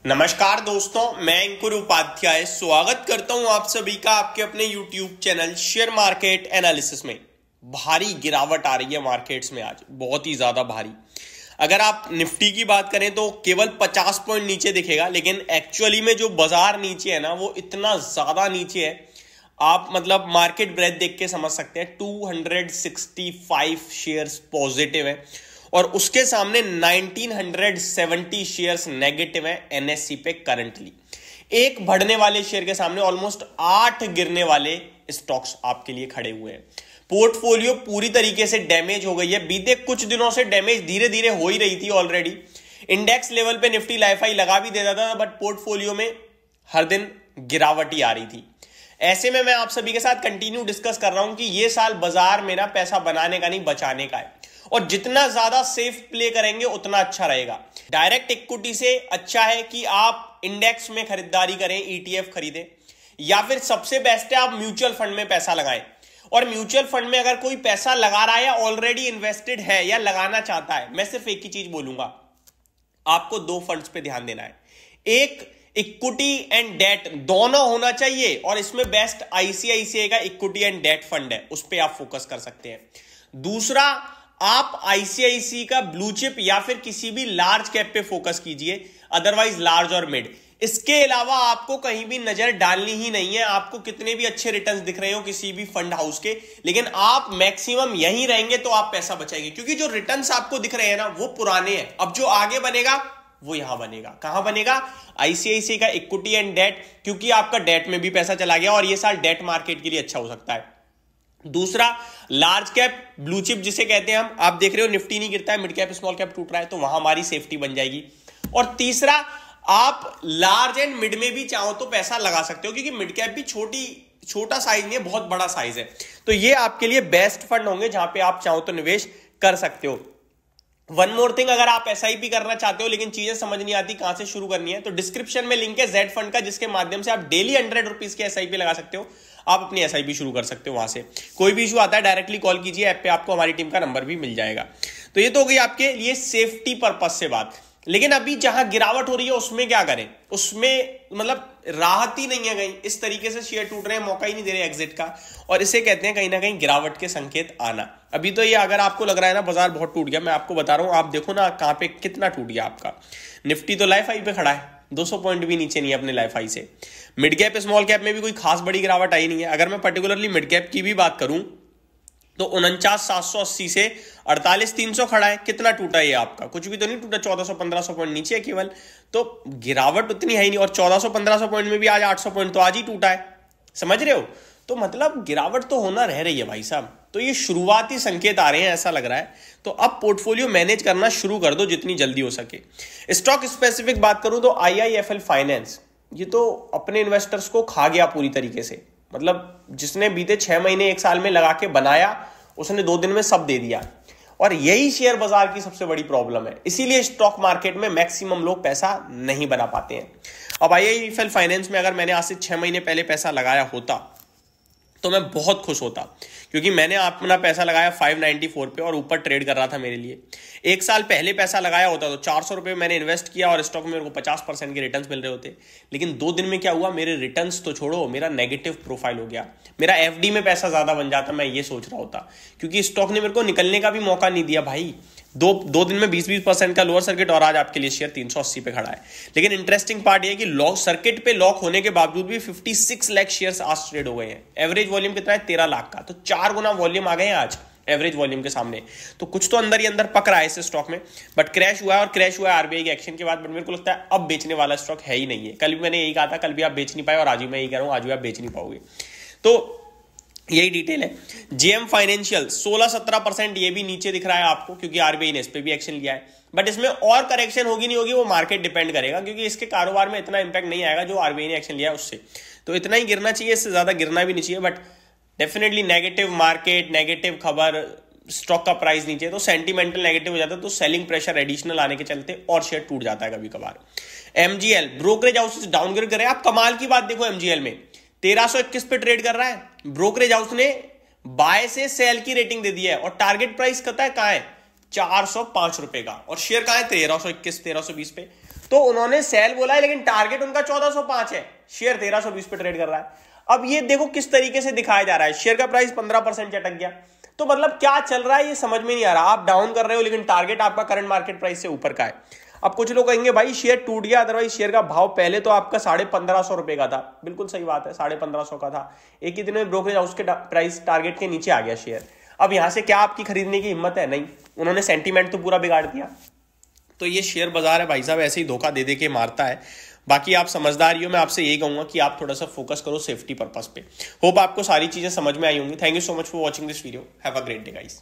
नमस्कार दोस्तों, मैं अंकुर उपाध्याय स्वागत करता हूं आप सभी का आपके अपने YouTube channel share market analysis में। भारी गिरावट आ रही है मार्केट्स में आज, बहुत ही ज्यादा भारी। अगर आप निफ्टी की बात करें तो केवल 50 पॉइंट नीचे दिखेगा, लेकिन एक्चुअली में जो बाजार नीचे है ना वो इतना ज्यादा नीचे है, आप मतलब मार्केट ब्रेथ देख के समझ सकते हैं। 265 शेयर्स पॉजिटिव है और उसके सामने 1970 शेयर्स नेगेटिव है एनएससी पे करंटली। एक बढ़ने वाले शेयर के सामने ऑलमोस्ट 8 गिरने वाले स्टॉक्स आपके लिए खड़े हुए हैं। पोर्टफोलियो पूरी तरीके से डैमेज हो गई है। बीते कुछ दिनों से डैमेज धीरे धीरे हो ही रही थी ऑलरेडी। इंडेक्स लेवल पे निफ्टी लाइफ हाई लगा भी देता था, बट पोर्टफोलियो में हर दिन गिरावट ही आ रही थी। ऐसे में मैं आप सभी के साथ कंटिन्यू डिस्कस कर रहा हूं कि ये साल बाजार मेरा पैसा बनाने का नहीं बचाने का है, और जितना ज्यादा सेफ प्ले करेंगे उतना अच्छा रहेगा। डायरेक्ट इक्विटी से अच्छा है कि आप इंडेक्स में खरीदारी करें, ईटीएफ खरीदें, या फिर सबसे बेस्ट है आप म्यूचुअल फंड में पैसा लगाएं। और म्यूचुअल फंड में अगर कोई पैसा लगा रहा है या ऑलरेडी इन्वेस्टेड है या लगाना चाहता है, मैं सिर्फ एक ही चीज बोलूंगा, आपको 2 फंड्स पे ध्यान देना है। एक, इक्विटी एंड डेट दोनों होना चाहिए, और इसमें बेस्ट आईसीआईसीआई का इक्विटी एंड डेट फंड है, उस पर आप फोकस कर सकते हैं। दूसरा, आप आईसीआईसी का ब्लू चिप या फिर किसी भी लार्ज कैप पे फोकस कीजिए, अदरवाइज लार्ज और मिड। इसके अलावा आपको कहीं भी नजर डालनी ही नहीं है। आपको कितने भी अच्छे रिटर्न्स दिख रहे हो किसी भी फंड हाउस के, लेकिन आप मैक्सिमम यहीं रहेंगे तो आप पैसा बचाएंगे, क्योंकि जो रिटर्न्स आपको दिख रहे हैं ना वो पुराने हैं। अब जो आगे बनेगा वो यहां बनेगा। कहां बनेगा? आईसीआईसी का इक्विटी एंड डेट, क्योंकि आपका डेट में भी पैसा चला गया और ये साल डेट मार्केट के लिए अच्छा हो सकता है। दूसरा, लार्ज कैप ब्लू चिप जिसे कहते हैं हम, आप देख रहे हो निफ्टी नहीं गिरता है, मिड कैप स्मॉल कैप टूट रहा है, तो वहां हमारी सेफ्टी बन जाएगी। और तीसरा, आप लार्ज एंड मिड में भी चाहो तो पैसा लगा सकते हो, क्योंकि मिड कैप भी छोटा साइज नहीं है, बहुत बड़ा साइज है। तो ये आपके लिए बेस्ट फंड होंगे जहां पे आप चाहो तो निवेश कर सकते हो। वन मोर थिंग, अगर आप एसआईपी करना चाहते हो लेकिन चीजें समझ नहीं आती कहां से शुरू करनी है, तो डिस्क्रिप्शन में लिंक है जेड फंड का, जिसके माध्यम से आप डेली 100 रुपीज की एसआईपी लगा सकते हो। आप अपनी एसआईपी शुरू कर सकते हो वहां से। कोई भी इशू आता है डायरेक्टली कॉल कीजिए, ऐप पे आपको हमारी टीम का नंबर भी मिल जाएगा। तो ये तो हो गई आपके लिए सेफ्टी पर्पज से बात। लेकिन अभी जहां गिरावट हो रही है उसमें क्या करें? उसमें मतलब राहत ही नहीं है कहीं। इस तरीके से शेयर टूट रहे हैं, मौका ही नहीं दे रहे एग्जिट का, और इसे कहते हैं कहीं ना कहीं गिरावट के संकेत आना। अभी तो ये अगर आपको लग रहा है ना बाजार बहुत टूट गया, मैं आपको बता रहा हूं, आप देखो ना कहां पे कितना टूट गया आपका। निफ्टी तो लाइफ हाई पे खड़ा है, 200 पॉइंट भी नीचे नहीं है अपने लाइफ हाई से। मिड कैप स्मॉल कैप में भी कोई खास बड़ी गिरावट आई नहीं है। अगर मैं पर्टिकुलरली मिड कैप की भी बात करूं तो 49,780 से 48,300 खड़ा है। कितना टूटा है ये आपका? कुछ भी तो नहीं टूटा, 1400-1500 पॉइंट नीचे है केवल। तो गिरावट उतनी है ही नहीं, और 1400-1500 पॉइंट में भी आज 800 पॉइंट तो आज ही टूटा है। समझ रहे हो? तो मतलब गिरावट तो होना रह रही है भाई साहब। तो ये शुरुआती संकेत आ रहे हैं ऐसा लग रहा है। तो अब पोर्टफोलियो मैनेज करना शुरू कर दो जितनी जल्दी हो सके। स्टॉक स्पेसिफिक बात करूं तो आईआईएफएल फाइनेंस, ये तो अपने इन्वेस्टर्स को खा गया पूरी तरीके से। मतलब जिसने बीते 6 महीने 1 साल में लगा के बनाया, उसने 2 दिन में सब दे दिया। और यही शेयर बाजार की सबसे बड़ी प्रॉब्लम है। इसीलिए स्टॉक मार्केट में मैक्सिमम लोग पैसा नहीं बना पाते हैं। अब आईआईएफएल फाइनेंस में अगर मैंने आज से 6 महीने पहले पैसा लगाया होता तो मैं बहुत खुश होता, क्योंकि मैंने अपना पैसा लगाया 594 पे और ऊपर ट्रेड कर रहा था मेरे लिए। 1 साल पहले पैसा लगाया होता तो 400 रुपये मैंने इन्वेस्ट किया और स्टॉक में मेरे को 50% के रिटर्न्स मिल रहे होते। लेकिन 2 दिन में क्या हुआ, मेरे रिटर्न्स तो छोड़ो, मेरा नेगेटिव प्रोफाइल हो गया। मेरा एफडी में पैसा ज्यादा बन जाता, मैं ये सोच रहा होता, क्योंकि स्टॉक ने मेरे को निकलने का भी मौका नहीं दिया भाई। दो दिन में 20% का लोअर सर्किट, और आज आपके लिए शेयर 380 पे खड़ा है। लेकिन इंटरेस्टिंग पार्ट ये कि लॉक सर्किट पे लॉक होने के बावजूद भी 56 लाख शेयर्स आज ट्रेड हो गए हैं। एवरेज वॉल्यूम कितना है? 13 लाख का। तो 4 गुना वॉल्यूम आ गए हैं आज एवरेज वॉल्यूम के सामने। तो कुछ तो अंदर ही अंदर पक रहा है इस स्टॉक में, बट क्रैश हुआ है, और क्रैश हुआ है आरबीआई के एक्शन के बाद। बट मेरे को लगता है अब बेचने वाला स्टॉक है ही नहीं है। कल भी मैंने यही कहा था, कल भी आप बेच नहीं पाए, और आज भी मैं यही कह रहा हूं, आज भी आप बेच नहीं पाओगे। तो यही डिटेल है। जेएम फाइनेंशियल 16-17% ये भी नीचे दिख रहा है आपको, क्योंकि आरबीआई ने इस पे भी एक्शन लिया है। बट इसमें और करेक्शन होगी नहीं होगी वो मार्केट डिपेंड करेगा, क्योंकि इसके कारोबार में इतना इंपैक्ट नहीं आएगा जो आरबीआई ने एक्शन लिया है उससे। तो इतना ही गिरना चाहिए, इससे ज्यादा गिरना भी नहीं चाहिए। But definitely negative market, negative खबर, स्टॉक का प्राइस नीचे, तो सेंटिमेंटल नेगेटिव हो जाता है, तो सेलिंग प्रेशर एडिशनल आने के चलते और शेयर टूट जाता है कभी कभार। एमजीएल ब्रोकरेज हाउस डाउनग्रेड कर रहे हैं। आप कमाल की बात देखो, एमजीएल में 1321 पे ट्रेड कर रहा है। ब्रोकरेज हाउस ने बाय से सेल की रेटिंग दे दी है, और टारगेट प्राइस कहाँ है? 405 रुपए का, और शेयर कहाँ है? 1321-1320 पे। तो उन्होंने सेल बोला है, लेकिन टारगेट उनका 1405 है, शेयर 1320 पे ट्रेड कर रहा है। अब ये देखो किस तरीके से दिखाया जा रहा है, शेयर का प्राइस 15% अटक गया। तो मतलब क्या चल रहा है ये समझ में नहीं आ रहा। आप डाउन कर रहे हो लेकिन टारगेट आपका करंट मार्केट प्राइस से ऊपर का है। अब कुछ लोग कहेंगे भाई शेयर टूट गया, अदरवाइज शेयर का भाव पहले तो आपका 1550 रुपए का था। बिल्कुल सही बात है, 1550 का था, एक ही दिन में ब्रोकरेज हाउस के प्राइस टारगेट के नीचे आ गया शेयर। अब यहां से क्या आपकी खरीदने की हिम्मत है? नहीं, उन्होंने सेंटीमेंट तो पूरा बिगाड़ दिया। तो ये शेयर बाजार है भाई साहब, ऐसे ही धोखा दे दे के मारता है। बाकी आप समझदार ही हो, मैं आपसे यही कहूंगा कि आप थोड़ा सा फोकस करो सेफ्टी पर्पस पे। होप आपको सारी चीजें समझ में आई होंगी। Thank you so much for watching this video. Have a great day guys.